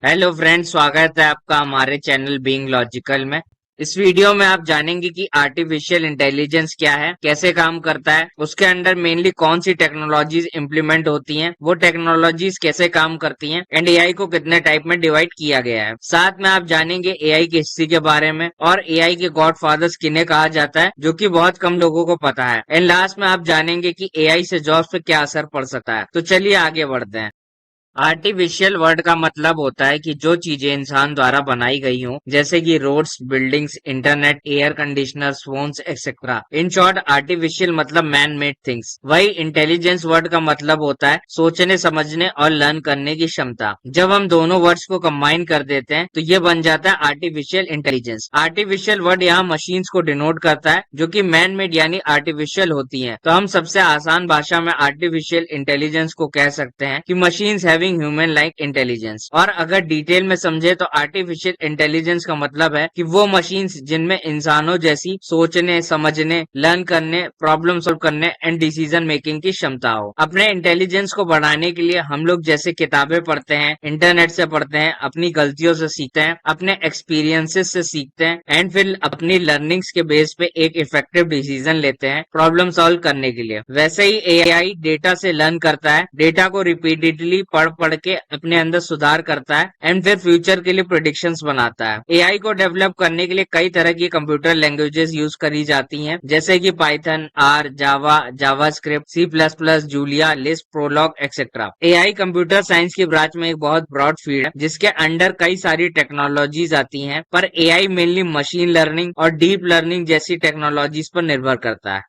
Hello friends, स्वागत है आपका हमारे चैनल बीइंग लॉजिकल में। इस वीडियो में आप जानेंगे कि आर्टिफिशियल इंटेलिजेंस क्या है, कैसे काम करता है, उसके अंदर मेनली कौन सी टेक्नोलॉजीज इंप्लीमेंट होती हैं, वो टेक्नोलॉजीज कैसे काम करती हैं एंड एआई को कितने टाइप में डिवाइड किया गया है। साथ में आप जानेंगे एआई की हिस्ट्री के बारे में और एआई के गॉड फादर्स किन्हें कहा जाता है, जो कि बहुत कम लोगों को पता है। एंड लास्ट में आप जानेंगे कि एआई से जॉब्स पे क्या असर पड़ सकता है। तो चलिए आगे बढ़ते हैं। आर्टिफिशियल वर्ड का मतलब होता है कि जो चीजें इंसान द्वारा बनाई गई हों, जैसे कि roads, buildings, internet, air conditioners, phones etcetera. In short, artificial मतलब मैन मेड थिंग्स। वही इंटेलिजेंस वर्ड का मतलब होता है सोचने, समझने और लर्न करने की क्षमता। जब हम दोनों वर्ड्स को कंबाइन कर देते हैं तो ये बन जाता है आर्टिफिशियल इंटेलिजेंस। आर्टिफिशियल वर्ड यहाँ मशीन्स को डिनोट करता है जो कि मैन मेड यानी आर्टिफिशियल होती हैं। तो हम सबसे आसान भाषा में आर्टिफिशियल इंटेलिजेंस को कह सकते हैं कि machines having human like intelligence. और अगर डिटेल में समझे तो आर्टिफिशियल इंटेलिजेंस का मतलब है कि वो मशीन्स जिनमें इंसानों जैसी सोचने, समझने, लर्न करने, प्रॉब्लम सॉल्व करने एंड डिसीजन मेकिंग की क्षमता हो। अपने इंटेलिजेंस को बढ़ाने के लिए हम लोग जैसे किताबें पढ़ते हैं, इंटरनेट से पढ़ते हैं, अपनी गलतियों से सीखते हैं, अपने एक्सपीरियंसेस से सीखते हैं एंड फिर अपनी लर्निंग्स के बेस पे एक इफेक्टिव डिसीजन लेते हैं प्रॉब्लम सॉल्व करने के लिए। वैसे ही एआई डेटा से लर्न करता है, डेटा को रिपीटेडली पढ़ पढ़ के अपने अंदर सुधार करता है एंड फिर फ्यूचर के लिए प्रेडिक्शंस बनाता है। एआई को डेवलप करने के लिए कई तरह की कंप्यूटर लैंग्वेजेस यूज करी जाती हैं, जैसे कि Python, R, Java, JavaScript, C plus plus, Julia, Lisp, Prolog etcetera. AI computer science की ब्रांच में एक बहुत ब्रॉड फील्ड है जिसके अंडर कई सारी टेक्नोलॉजीज आती हैं, पर एआई मेनली मशीन लर्निंग और डीप लर्निंग जैसी टेक्नोलॉजीज पर निर्भर करता है।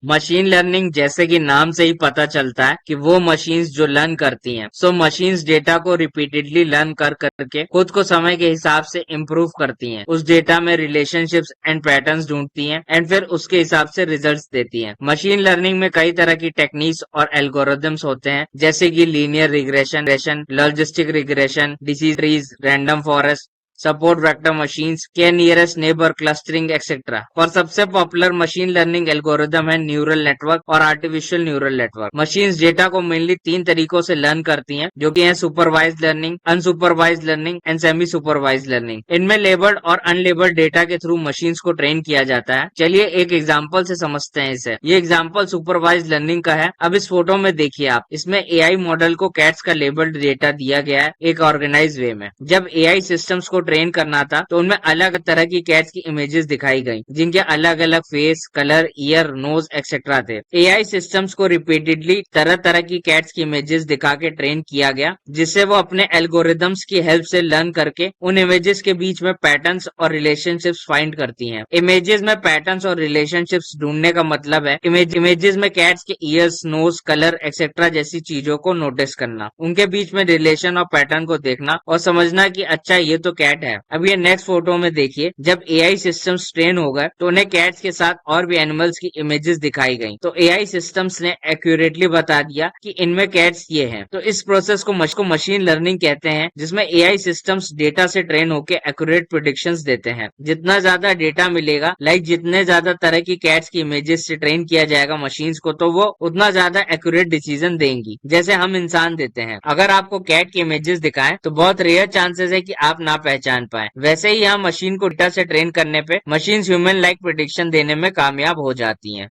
मशीन लर्निंग जैसे कि नाम से ही पता चलता है कि वो मशीन्स जो लर्न करती हैं। सो मशीन्स डेटा को रिपीटेडली लर्न कर करके खुद को समय के हिसाब से इम्प्रूव करती हैं। उस डेटा में रिलेशनशिप्स एंड पैटर्न्स ढूंढती हैं एंड फिर उसके हिसाब से रिजल्ट्स देती हैं। मशीन लर्निंग में कई तरह की टेक्निक्स और एल्गोरिदम्स होते हैं, जैसे कि linear regression, logistic regression, disease trees, random forest, support vector machines के नियरेस्ट नेबर क्लस्टरिंग एक्सेट्रा। और सबसे पॉपुलर मशीन लर्निंग एल्गोरिदम है न्यूरल नेटवर्क और artificial neural network. Machines data को मेनली तीन तरीकों से लर्न करती हैं, जो कि है supervised learning, unsupervised learning and semi supervised learning. इनमें लेबल्ड और अनलेबल्ड डेटा के थ्रू मशीन्स को ट्रेन किया जाता है। चलिए एक एग्जाम्पल से समझते हैं इसे। ये एग्जाम्पल सुपरवाइज्ड लर्निंग का है। अब इस फोटो में देखिए आप, इसमें एआई मॉडल को कैट्स का लेबल्ड डेटा दिया गया है एक ऑर्गेनाइज वे में। जब एआई सिस्टम्स को ट्रेन करना था तो उनमें अलग तरह की कैट्स की इमेजेस दिखाई गई, जिनके अलग अलग face, colour, ear, nose etcetera थे। एआई सिस्टम्स को रिपीटेडली तरह तरह की कैट्स की इमेजेस दिखा के ट्रेन किया गया, जिससे वो अपने एल्गोरिदम्स की हेल्प से लर्न करके उन इमेजेस के बीच में पैटर्न्स और रिलेशनशिप्स फाइंड करती हैं। इमेजेस में पैटर्न्स और रिलेशनशिप्स ढूंढने का मतलब है इमेजेस में कैट्स के ईयर्स, नोज, कलर एक्सेट्रा जैसी चीजों को नोटिस करना, उनके बीच में रिलेशन और पैटर्न को देखना और समझना कि अच्छा ये तो कैट है। अब ये नेक्स्ट फोटो में देखिए, जब एआई सिस्टम्स ट्रेन हो गए तो उन्हें कैट्स के साथ और भी एनिमल्स की इमेजेस दिखाई गई, तो एआई सिस्टम्स ने एक्यूरेटली बता दिया कि इनमें कैट्स ये हैं। तो इस प्रोसेस को मशीन लर्निंग कहते हैं, जिसमें एआई सिस्टम्स डेटा से ट्रेन होकर एक्यूरेट प्रेडिक्शंस देते हैं। जितना ज्यादा डेटा मिलेगा, लाइक जितने ज्यादा तरह की कैट्स की इमेजेस से ट्रेन किया जाएगा मशीन्स को, तो वो उतना ज्यादा एक्यूरेट डिसीजन देंगी, जैसे हम इंसान देते हैं। अगर आपको कैट की इमेजेस दिखाएं तो बहुत रेयर चांसेस है कि आप ना पहचान पाए। वैसे ही यहाँ मशीन को डेटा से ट्रेन करने पे मशीन्स ह्यूमन लाइक प्रेडिक्शन देने में कामयाब हो जाती हैं।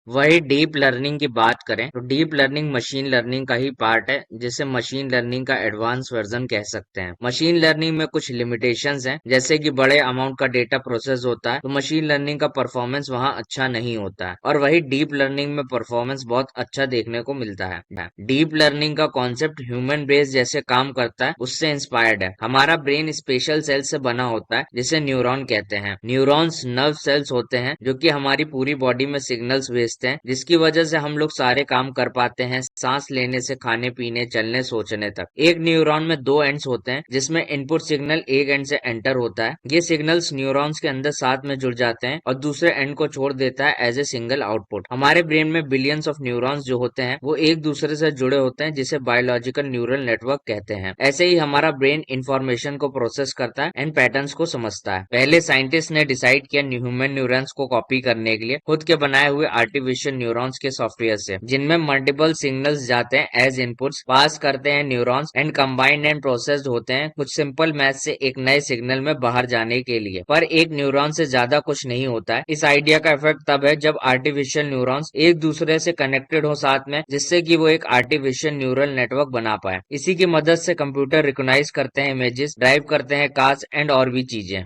वही डीप लर्निंग की बात करें तो डीप लर्निंग मशीन लर्निंग का ही पार्ट है, जिसे मशीन लर्निंग का एडवांस वर्जन कह सकते हैं। मशीन लर्निंग में कुछ लिमिटेशंस हैं, जैसे कि बड़े अमाउंट का डेटा प्रोसेस होता है तो मशीन लर्निंग का परफॉर्मेंस वहां अच्छा नहीं होता है, और वही डीप लर्निंग में परफॉर्मेंस बहुत अच्छा देखने को मिलता है। डीप लर्निंग का कॉन्सेप्ट ह्यूमन ब्रेन जैसे काम करता है उससे इंस्पायर्ड है। हमारा ब्रेन स्पेशल सेल से बना होता है जिसे न्यूरॉन कहते हैं। न्यूरॉन्स नर्व सेल्स होते हैं जो कि हमारी पूरी बॉडी में सिग्नल्स भेजते हैं, जिसकी वजह से हम लोग सारे काम कर पाते हैं, सांस लेने से खाने पीने, चलने, सोचने तक। एक न्यूरॉन में दो एंड्स होते हैं, जिसमें इनपुट सिग्नल एक एंड से एंटर होता है। ये सिग्नल्स न्यूरॉन्स के अंदर साथ में जुड़ जाते हैं और दूसरे एंड को छोड़ देता है एज ए सिंगल आउटपुट। हमारे ब्रेन में बिलियंस ऑफ न्यूरॉन्स जो होते हैं वो एक दूसरे से जुड़े होते हैं, जिसे बायोलॉजिकल न्यूरल नेटवर्क कहते हैं। ऐसे ही हमारा ब्रेन इंफॉर्मेशन को प्रोसेस करता है एंड पैटर्न्स को समझता है। पहले साइंटिस्ट ने डिसाइड किया ह्यूमन न्यूरॉन्स को कॉपी करने के लिए खुद के बनाए हुए आर्टिफिशियल आर्टिफिशियल न्यूरॉन्स के सॉफ्टवेयर से, जिनमें मल्टीपल सिग्नल्स जाते हैं एज इनपुट्स, पास करते हैं neurons and combined and processed होते हैं कुछ सिंपल मैथ से एक नए सिग्नल में बाहर जाने के लिए। पर एक न्यूरॉन से ज्यादा कुछ नहीं होता है। इस आइडिया का इफेक्ट तब है जब आर्टिफिशियल न्यूरॉन्स एक दूसरे से कनेक्टेड हो साथ में, जिससे कि वो एक आर्टिफिशियल न्यूरल नेटवर्क बना पाए। इसी की मदद से कंप्यूटर रिकॉग्नाइज करते हैं इमेजेस, ड्राइव करते हैं कार्स एंड और भी चीजें।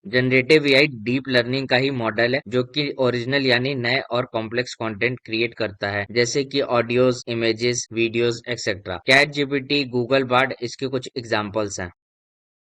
जनरेटिव एआई डीप लर्निंग का ही मॉडल है जो कि ओरिजिनल यानी नए और कॉम्प्लेक्स कंटेंट क्रिएट करता है, जैसे कि audios, images, videos etcetera. Chat GPT, Google Bard इसके कुछ एग्जांपल्स हैं।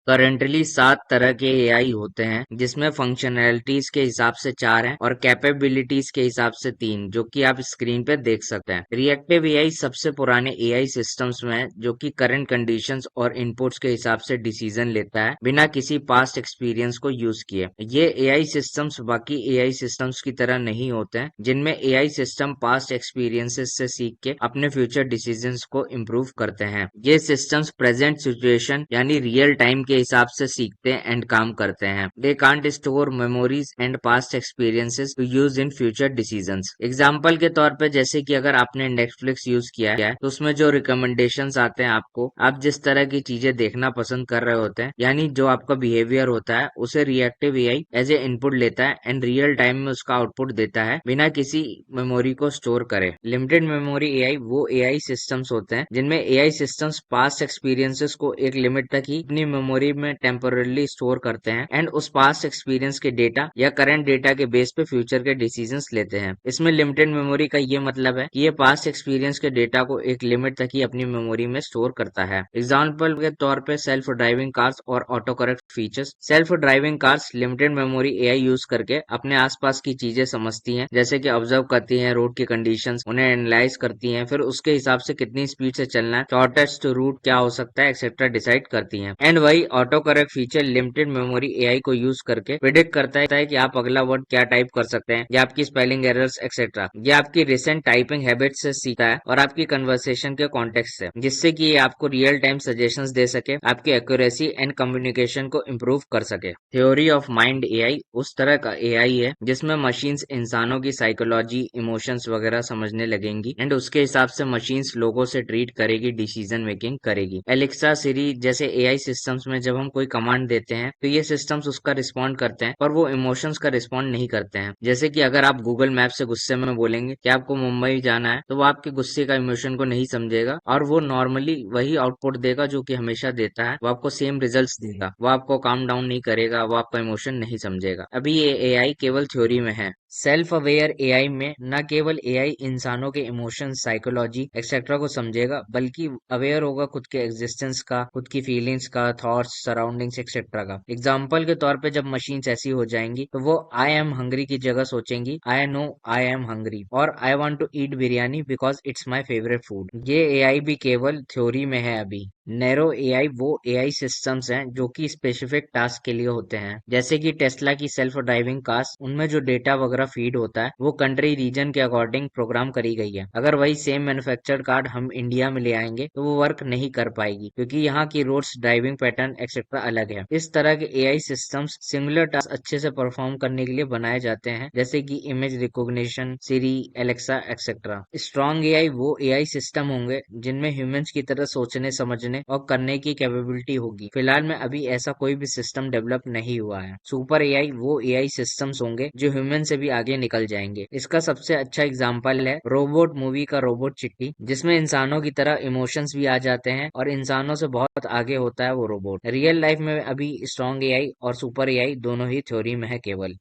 करंटली 7 तरह के एआई होते हैं, जिसमें फंक्शनैलिटीज के हिसाब से 4 हैं और कैपेबिलिटीज के हिसाब से 3, जो कि आप स्क्रीन पे देख सकते हैं। रिएक्टिव एआई सबसे पुराने एआई सिस्टम्स में है, जो कि करंट कंडीशंस और इनपुट्स के हिसाब से डिसीजन लेता है बिना किसी पास्ट एक्सपीरियंस को यूज किए। ये एआई सिस्टम्स बाकी एआई सिस्टम्स की तरह नहीं होते हैं, जिनमें एआई सिस्टम पास्ट एक्सपीरियंसेस से सीख के अपने फ्यूचर डिसीजंस को इम्प्रूव करते हैं। ये सिस्टम्स प्रेजेंट सिचुएशन यानी रियल टाइम के हिसाब से सीखते एंड काम करते हैं। They can't store memories and past experiences to use in future decisions. Example के तौर पे, जैसे कि अगर आपने नेटफ्लिक्स यूज किया है तो उसमें जो रिकमेंडेशंस आते हैं आपको, आप जिस तरह की चीजें देखना पसंद कर रहे होते हैं, यानी जो आपका बिहेवियर होता है, उसे reactive AI as a input लेता है एंड रियल टाइम में उसका आउटपुट देता है बिना किसी मेमोरी को स्टोर करे। लिमिटेड मेमोरी एआई वो एआई सिस्टम्स होते हैं जिनमें एआई सिस्टम्स पास्ट एक्सपीरियंसेस को एक लिमिट तक ही अपनी मेमोरी में टेम्परली स्टोर करते हैं एंड उस पास्ट एक्सपीरियंस के डेटा या करंट डेटा के बेस पे फ्यूचर के डिसीजंस लेते हैं। इसमें लिमिटेड मेमोरी का ये मतलब है कि ये पास्ट एक्सपीरियंस के डेटा को एक लिमिट तक ही अपनी मेमोरी में स्टोर करता है। एग्जाम्पल के तौर पे सेल्फ ड्राइविंग कार्स और auto correct features. Self driving cars limited memory AI use करके अपने आसपास की चीजें समझती हैं, जैसे कि ऑब्जर्व करती हैं रोड की कंडीशंस, उन्हें एनालाइज करती हैं, फिर उसके हिसाब से कितनी स्पीड से चलना है, शॉर्टेस्ट रूट क्या हो सकता है एक्सेट्रा डिसाइड करती हैं। एंड वही auto correct feature limited memory AI को यूज करके प्रिडिक्ट करता है कि आप अगला वर्ड क्या टाइप कर सकते हैं, या आपकी स्पेलिंग एरर्स एक्सेट्रा। ये आपकी रिसेंट टाइपिंग हैबिट से सीखता है और आपकी कन्वर्सेशन के कॉन्टेक्स्ट से, जिससे कि ये आपको रियल टाइम सजेशंस दे सके, आपकी एक्यूरेसी एंड कम्युनिकेशन को इम्प्रूव कर सके। थ्योरी ऑफ माइंड एआई उस तरह का एआई है जिसमें मशीन्स इंसानों की साइकोलॉजी, इमोशंस वगैरह समझने लगेंगी एंड उसके हिसाब से मशीन्स लोगों से ट्रीट करेगी, डिसीजन मेकिंग करेगी। एलेक्सा, सिरी जैसे एआई सिस्टम्स में जब हम कोई कमांड देते हैं तो ये सिस्टम्स उसका रिस्पॉन्ड करते हैं, पर वो इमोशंस का रिस्पॉन्ड नहीं करते हैं। जैसे कि अगर आप गूगल मैप से गुस्से में बोलेंगे कि आपको मुंबई जाना है, तो वो आपके गुस्से का इमोशन को नहीं समझेगा और वो नॉर्मली वही आउटपुट देगा जो कि हमेशा देता है। वो आपको सेम रिजल्ट्स देगा, वो आपको काम डाउन नहीं करेगा, वो आपका इमोशन नहीं समझेगा। अभी ये एआई केवल थ्योरी में है। सेल्फ अवेयर एआई में न केवल एआई इंसानों के इमोशन, साइकोलॉजी एक्सेट्रा को समझेगा, बल्कि अवेयर होगा खुद के एग्जिस्टेंस का, खुद की फीलिंग्स का, थॉट्स, सराउंडिंग्स एक्सेट्रा का। एग्जाम्पल के तौर पे, जब मशीन्स ऐसी हो जाएंगी तो वो आई एम हंग्री की जगह सोचेंगी I know I am hungry और I want to eat biryani because it's my favourite food. ये एआई भी केवल थ्योरी में है अभी। नैरो एआई वो एआई सिस्टम्स हैं जो कि स्पेसिफिक टास्क के लिए होते हैं, जैसे कि टेस्ला की सेल्फ ड्राइविंग कार्स। उनमें जो डेटा वगैरह फीड होता है वो कंट्री रीजन के अकॉर्डिंग प्रोग्राम करी गई है। अगर वही सेम मैन्युफैक्चर्ड कार हम इंडिया में ले आएंगे तो वो वर्क नहीं कर पाएगी, क्योंकि यहाँ की रोड्स, ड्राइविंग पैटर्न एक्सेट्रा अलग है। इस तरह के एआई सिस्टम्स सिमिलर टास्क अच्छे से परफॉर्म करने के लिए बनाए जाते हैं, जैसे कि इमेज रिकॉग्निशन, सिरी, एलेक्सा एक्सेट्रा। स्ट्रॉन्ग एआई वो एआई सिस्टम होंगे जिनमें ह्यूमंस की तरह सोचने, समझने और करने की कैपेबिलिटी होगी। फिलहाल में अभी ऐसा कोई भी सिस्टम डेवलप नहीं हुआ है। सुपर एआई वो एआई सिस्टम्स होंगे जो ह्यूमन से भी आगे निकल जाएंगे। इसका सबसे अच्छा एग्जांपल है रोबोट मूवी का रोबोट चिट्टी, जिसमें इंसानों की तरह इमोशंस भी आ जाते हैं और इंसानों से बहुत आगे होता है वो रोबोट। रियल लाइफ में अभी स्ट्रॉन्ग एआई और सुपर एआई दोनों ही थ्योरी में है केवल।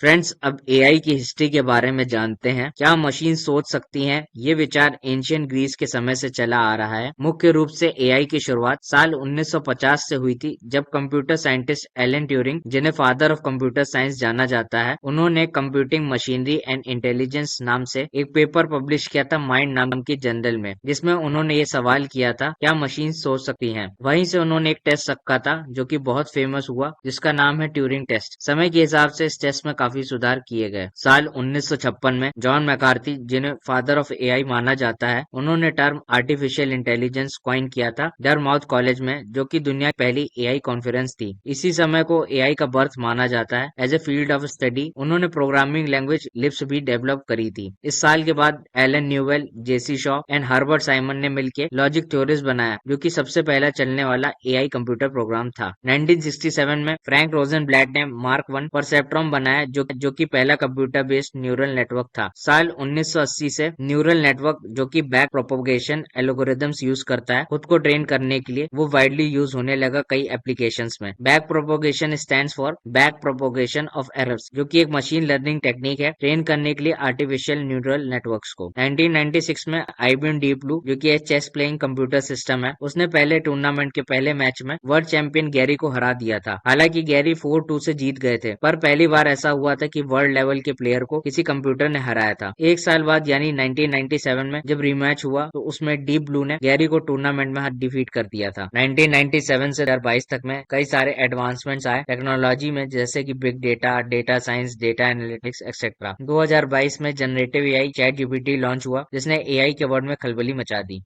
फ्रेंड्स, अब एआई की हिस्ट्री के बारे में जानते हैं। क्या मशीन सोच सकती हैं? ये विचार एंशियंट ग्रीस के समय से चला आ रहा है। मुख्य रूप से एआई की शुरुआत साल 1950 से हुई थी, जब कंप्यूटर साइंटिस्ट एलन ट्यूरिंग, जिन्हें फादर ऑफ कंप्यूटर साइंस जाना जाता है, उन्होंने कंप्यूटिंग मशीनरी एंड इंटेलिजेंस नाम से एक पेपर पब्लिश किया था माइंड नाम की जर्नल में, जिसमें उन्होंने ये सवाल किया था, क्या मशीन सोच सकती हैं? वहीं से उन्होंने एक टेस्ट रखा था जो कि बहुत फेमस हुआ, जिसका नाम है ट्यूरिंग टेस्ट। समय के हिसाब से इस टेस्ट में काफी सुधार किए गए। साल 1956 में जॉन मैकार्थी, जिन्हें फादर ऑफ एआई माना जाता है, उन्होंने टर्म आर्टिफिशियल इंटेलिजेंस कॉइन किया था डरमाउथ कॉलेज में, जो कि दुनिया की पहली एआई कॉन्फ्रेंस थी। इसी समय को एआई का बर्थ माना जाता है। As a field of study उन्होंने प्रोग्रामिंग लैंग्वेज लिप्स भी डेवलप करी थी। इस साल के बाद Allen Newell, J C Shaw and Herbert Simon ने मिलकर लॉजिक थ्योरीज बनाया, जो कि सबसे पहला चलने वाला एआई कंप्यूटर प्रोग्राम था। 1967 में फ्रैंक रोजनब्लैट ने मार्क 1 परसेप्ट्रॉन बनाया, जो कि पहला कंप्यूटर बेस्ड न्यूरल नेटवर्क था। साल 1980 से न्यूरल नेटवर्क, जो कि बैक प्रोपोगेशन एल्गोरिदम्स यूज करता है खुद को ट्रेन करने के लिए, वो वाइडली यूज होने लगा कई एप्लीकेशंस में। Back propagation stands for back propagation of errors, जो कि एक मशीन लर्निंग टेक्निक है ट्रेन करने के लिए आर्टिफिशियल न्यूरल नेटवर्क्स को। 1996 में आईबीएम डीप ब्लू, जो कि एक चेस प्लेइंग कंप्यूटर सिस्टम है, उसने पहले टूर्नामेंट के पहले मैच में वर्ल्ड चैंपियन गैरी को हरा दिया था। हालांकि गैरी 4-2 से जीत गए थे, पर पहली बार ऐसा हुआ था कि वर्ल्ड लेवल के प्लेयर को किसी कंप्यूटर ने हराया था। एक साल बाद यानी 1997 में जब रीमैच हुआ, तो उसमें डीप ब्लू ने गैरी को टूर्नामेंट में डिफीट कर दिया था। 1997 से 2022 तक में कई सारे एडवांसमेंट्स आए टेक्नोलॉजी में, जैसे कि big data, data science, data analytics etcetera. 2022 में generative AI ChatGPT launch हुआ, जिसने एआई के वर्ल्ड में खलबली मचा दी।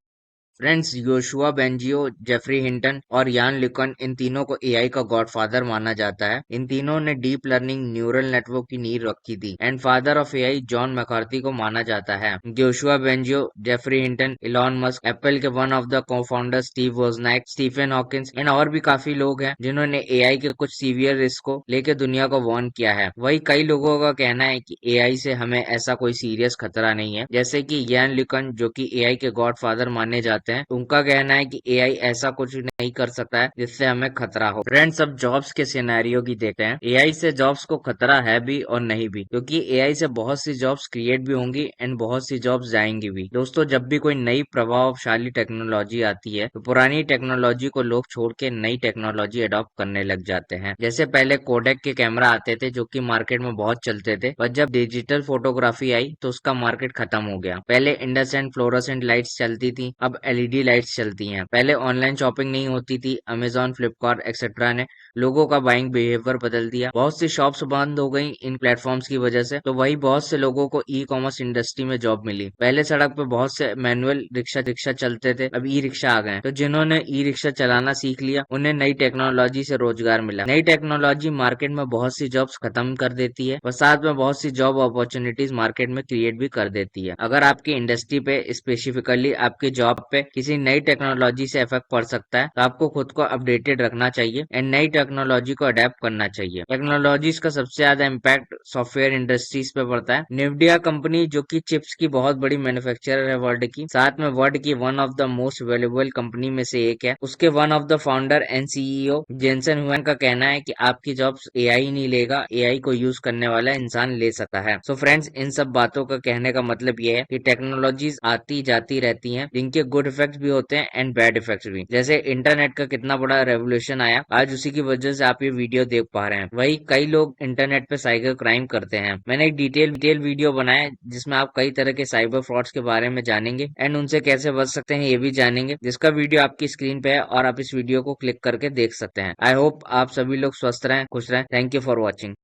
Friends, Yoshua Bengio, Geoffrey Hinton और यान लिकन, इन तीनों को एआई का गॉडफादर माना जाता है। इन तीनों ने डीप लर्निंग न्यूरल नेटवर्क की नींव रखी थी। And father of AI John McCarthy को माना जाता है। Yoshua Bengio, Geoffrey Hinton, Elon Musk, Apple के one of the co-founder Steve Wozniak, Stephen Hawkins and और भी काफी लोग हैं जिन्होंने एआई के कुछ सीवियर रिस्क को लेकर दुनिया को वार्न किया है। वही कई लोगों का कहना है कि एआई से हमें ऐसा कोई सीरियस खतरा नहीं है, जैसे कि यान लिकन, जो कि एआई के गॉडफादर माने जाते हैं, उनका कहना है कि एआई ऐसा कुछ नहीं कर सकता है जिससे हमें खतरा हो। फ्रेंड्स, अब जॉब्स के सिनेरियो की देखते हैं। एआई से जॉब्स को खतरा है भी और नहीं भी, क्योंकि एआई से बहुत सी जॉब्स क्रिएट भी होंगी एंड बहुत सी जॉब्स जाएंगी भी। दोस्तों, जब भी कोई नई प्रभावशाली टेक्नोलॉजी आती है, तो पुरानी टेक्नोलॉजी को लोग छोड़ के नई टेक्नोलॉजी अडॉप्ट करने लग जाते हैं। जैसे पहले कोडेक के कैमरा आते थे, जो कि मार्केट में बहुत चलते थे, पर जब डिजिटल फोटोग्राफी आई तो उसका मार्केट खत्म हो गया। पहले इंडसेंट फ्लोरोसेंट लाइट्स चलती थी, अब एलईडी लाइट्स चलती हैं। पहले ऑनलाइन शॉपिंग नहीं होती थी, अमेजॉन, फ्लिपकार्ट एक्सेट्रा ने लोगों का बाइंग बिहेवियर बदल दिया। बहुत सी शॉप्स बंद हो गई इन प्लेटफॉर्म्स की वजह से, तो वही बहुत से लोगों को ई कॉमर्स इंडस्ट्री में जॉब मिली। पहले सड़क पे बहुत से मैनुअल रिक्शा रिक्शा चलते थे, अब ई रिक्शा आ गए। तो जिन्होंने ई रिक्शा चलाना सीख लिया, उन्हें नई टेक्नोलॉजी से रोजगार मिला। नई टेक्नोलॉजी मार्केट में बहुत सी जॉब्स खत्म कर देती है और साथ में बहुत सी जॉब अपॉर्चुनिटीज मार्केट में क्रिएट भी कर देती है। अगर आपकी इंडस्ट्री पे, स्पेसिफिकली आपकी जॉब पे किसी नई टेक्नोलॉजी से इफेक्ट पड़ सकता है, तो आपको खुद को अपडेटेड रखना चाहिए एंड नई टेक्नोलॉजी को अडेप्ट करना चाहिए। टेक्नोलॉजीज का सबसे ज्यादा इम्पैक्ट सॉफ्टवेयर इंडस्ट्रीज पे पड़ता है। निविडिया कंपनी, जो कि चिप्स की बहुत बड़ी मैन्युफैक्चरर है वर्ल्ड की, साथ में वर्ल्ड की one of the most valuable company में से एक है। उसके one of the founder and CEO Jensen Huang का कहना है कि आपकी जॉब्स एआई नहीं लेगा, एआई को यूज करने वाला इंसान ले सकता है। सो फ्रेंड्स, इन सब बातों का कहने का मतलब ये है कि टेक्नोलॉजीज आती जाती रहती हैं, जिनके गुड इफेक्ट्स भी होते हैं एंड बैड इफेक्ट्स भी। जैसे इंटरनेट का कितना बड़ा रेवोल्यूशन आया, आज उसी की वजह से आप ये वीडियो देख पा रहे हैं। वही कई लोग इंटरनेट पे साइबर क्राइम करते हैं। मैंने एक डिटेल वीडियो बनाया है, जिसमें आप कई तरह के साइबर फ्रॉड्स के बारे में जानेंगे एंड उनसे कैसे बच सकते हैं ये भी जानेंगे, जिसका वीडियो आपकी स्क्रीन पे है और आप इस वीडियो को क्लिक करके देख सकते हैं। आई होप आप सभी लोग स्वस्थ रहें, खुश रहें। Thank you for watching.